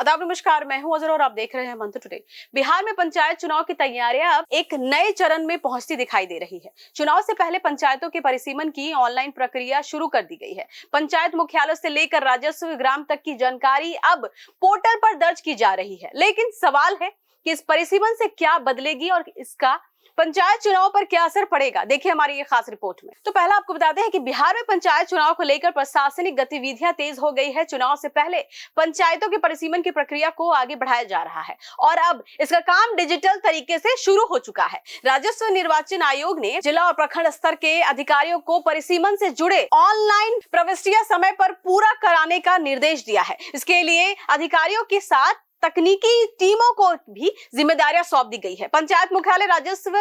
आदाब नमस्कार, मैं हूं अजर और आप देख रहे हैं मंत्र टुडे। बिहार में पंचायत चुनाव की तैयारियां अब एक नए चरण में पहुंचती दिखाई दे रही है। चुनाव से पहले पंचायतों के परिसीमन की ऑनलाइन प्रक्रिया शुरू कर दी गई है। पंचायत मुख्यालय से लेकर राजस्व ग्राम तक की जानकारी अब पोर्टल पर दर्ज की जा रही है। लेकिन सवाल है कि इस परिसीमन से क्या बदलेगी और इसका पंचायत चुनाव पर क्या असर पड़ेगा। देखिए हमारी ये खास रिपोर्ट में। तो पहला आपको बताते हैं कि बिहार में पंचायत चुनाव को लेकर प्रशासनिक गतिविधियां तेज हो गई है। चुनाव से पहले पंचायतों के परिसीमन की प्रक्रिया को आगे बढ़ाया जा रहा है और अब इसका काम डिजिटल तरीके से शुरू हो चुका है। राजस्व निर्वाचन आयोग ने जिला और प्रखंड स्तर के अधिकारियों को परिसीमन से जुड़े ऑनलाइन प्रविष्टियां समय पर पूरा कराने का निर्देश दिया है। इसके लिए अधिकारियों के साथ तकनीकी टीमों को भी जिम्मेदारियां सौंप दी गई है। पंचायत मुख्यालय, राजस्व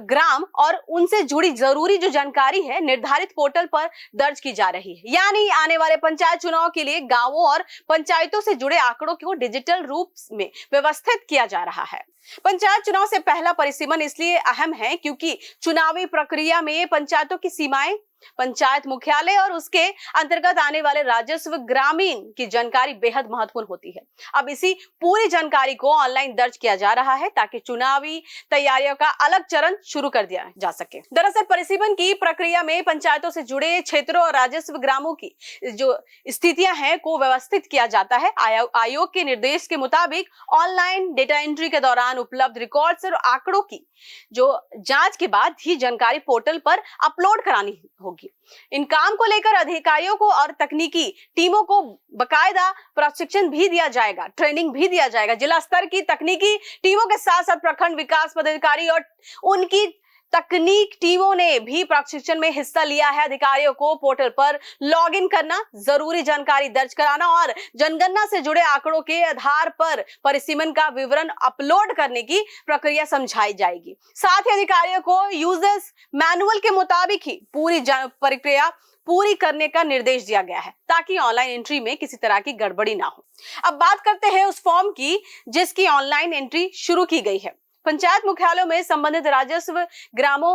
ग्राम और उनसे जुड़ी जरूरी जो जानकारी है निर्धारित पोर्टल पर दर्ज की जा रही है। यानी आने वाले पंचायत चुनाव के लिए गांवों और पंचायतों से जुड़े आंकड़ों को डिजिटल रूप में व्यवस्थित किया जा रहा है। पंचायत चुनाव से पहला परिसीमन इसलिए अहम है क्योंकि चुनावी प्रक्रिया में पंचायतों की सीमाएं, पंचायत मुख्यालय और उसके अंतर्गत आने वाले राजस्व ग्रामीण की जानकारी बेहद महत्वपूर्ण होती है। अब इसी पूरी जानकारी को ऑनलाइन दर्ज किया जा रहा है ताकि चुनावी तैयारियों का अलग चरण शुरू कर दिया जा सके। दरअसल परिसीमन की प्रक्रिया में पंचायतों से जुड़े क्षेत्रों और राजस्व ग्रामों की जो स्थितियां हैं को व्यवस्थित किया जाता है। आयोग के निर्देश के मुताबिक ऑनलाइन डेटा एंट्री के दौरान उपलब्ध रिकॉर्ड्स और आंकड़ों की जो जांच के बाद ही जानकारी पोर्टल पर अपलोड करानी होगी। इन काम को लेकर अधिकारियों को और तकनीकी टीमों को बकायदा प्रशिक्षण भी दिया जाएगा, ट्रेनिंग भी दिया जाएगा। जिला स्तर की तकनीकी टीमों के साथ साथ प्रखंड विकास पदाधिकारी और उनकी तकनीक टीमों ने भी प्रशिक्षण में हिस्सा लिया है। अधिकारियों को पोर्टल पर लॉगिन करना, जरूरी जानकारी दर्ज कराना और जनगणना से जुड़े आंकड़ों के आधार पर परिसीमन का विवरण अपलोड करने की प्रक्रिया समझाई जाएगी। साथ ही अधिकारियों को यूजर्स मैनुअल के मुताबिक ही पूरी प्रक्रिया पूरी करने का निर्देश दिया गया है ताकि ऑनलाइन एंट्री में किसी तरह की गड़बड़ी ना हो। अब बात करते हैं उस फॉर्म की जिसकी ऑनलाइन एंट्री शुरू की गई है। पंचायत मुख्यालयों में संबंधित राजस्व ग्रामों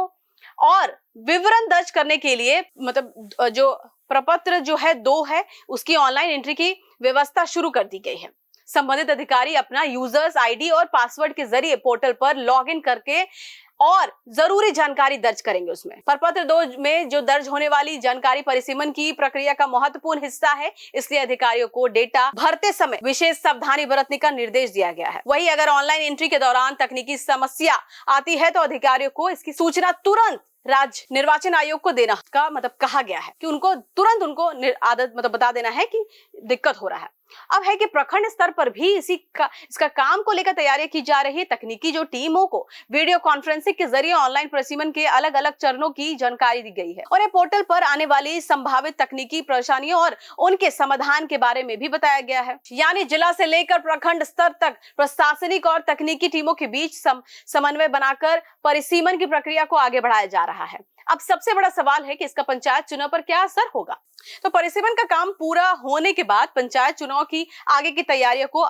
और विवरण दर्ज करने के लिए मतलब जो प्रपत्र जो है 2 है उसकी ऑनलाइन एंट्री की व्यवस्था शुरू कर दी गई है। संबंधित अधिकारी अपना यूजर्स आईडी और पासवर्ड के जरिए पोर्टल पर लॉगिन करके और जरूरी जानकारी दर्ज करेंगे। उसमें प्रपत्र 2 में जो दर्ज होने वाली जानकारी परिसीमन की प्रक्रिया का महत्वपूर्ण हिस्सा है, इसलिए अधिकारियों को डेटा भरते समय विशेष सावधानी बरतने का निर्देश दिया गया है। वहीं अगर ऑनलाइन एंट्री के दौरान तकनीकी समस्या आती है तो अधिकारियों को इसकी सूचना तुरंत राज्य निर्वाचन आयोग को देना का कहा गया है कि उनको तुरंत बता देना है कि दिक्कत हो रहा है। अब है कि प्रखंड स्तर पर भी इसका काम को लेकर तैयारियां की जा रही है। तकनीकी जो टीमों को वीडियो कॉन्फ्रेंसिंग के जरिए ऑनलाइन परिसीमन के अलग अलग चरणों की जानकारी दी गई है और ये पोर्टल पर आने वाली संभावित तकनीकी परेशानियों और उनके समाधान के बारे में भी बताया गया है। यानी जिला से लेकर प्रखंड स्तर तक प्रशासनिक और तकनीकी टीमों के बीच समन्वय बनाकर परिसीमन की प्रक्रिया को आगे बढ़ाया जा रहा है। अब सबसे बड़ा सवाल है कि इसका पंचायत चुनाव पर क्या असर होगा। तो परिसीमन का काम पूरा होने के बाद पंचायत चुनाव की आगे की तैयारियों को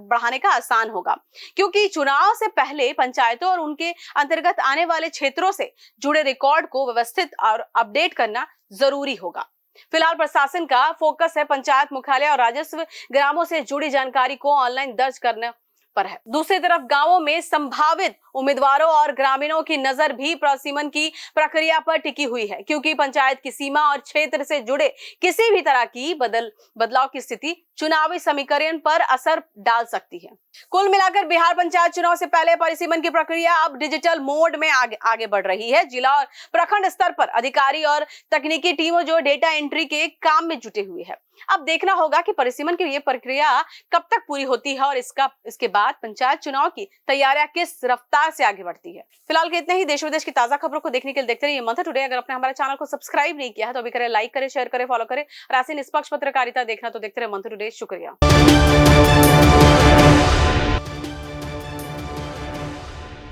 बढ़ाने का आसान होगा, क्योंकि चुनाव से पहले पंचायतों और उनके अंतर्गत आने वाले क्षेत्रों से जुड़े रिकॉर्ड को व्यवस्थित और अपडेट करना जरूरी होगा। फिलहाल प्रशासन का फोकस है पंचायत मुख्यालय और राजस्व ग्रामों से जुड़ी जानकारी को ऑनलाइन दर्ज करने पर है। दूसरी तरफ गांवों में संभावित उम्मीदवारों और ग्रामीणों की नजर भी परिसीमन की प्रक्रिया पर टिकी हुई है, क्योंकि पंचायत की सीमा और क्षेत्र से जुड़े किसी भी तरह की बदलाव की स्थिति चुनावी समीकरण पर असर डाल सकती है। कुल मिलाकर बिहार पंचायत चुनाव से पहले परिसीमन की प्रक्रिया अब डिजिटल मोड में आगे बढ़ रही है। जिला और प्रखंड स्तर पर अधिकारी और तकनीकी टीमों जो डेटा एंट्री के काम में जुटे हुए हैं। अब देखना होगा कि परिसीमन की ये प्रक्रिया कब तक पूरी होती है और इसके बाद पंचायत चुनाव की तैयारियां किस रफ्तार से आगे बढ़ती है। फिलहाल के इतने ही। देश विदेश की ताजा खबरों को देखने के लिए देखते रहिए मंत्र टुडे। अगर आपने हमारे चैनल को सब्सक्राइब नहीं किया है तो अभी करें, लाइक करें, शेयर करें, फॉलो करें और ऐसी निष्पक्ष पत्रकारिता देखना तो देखते रहे मंत्र टुडे। शुक्रिया।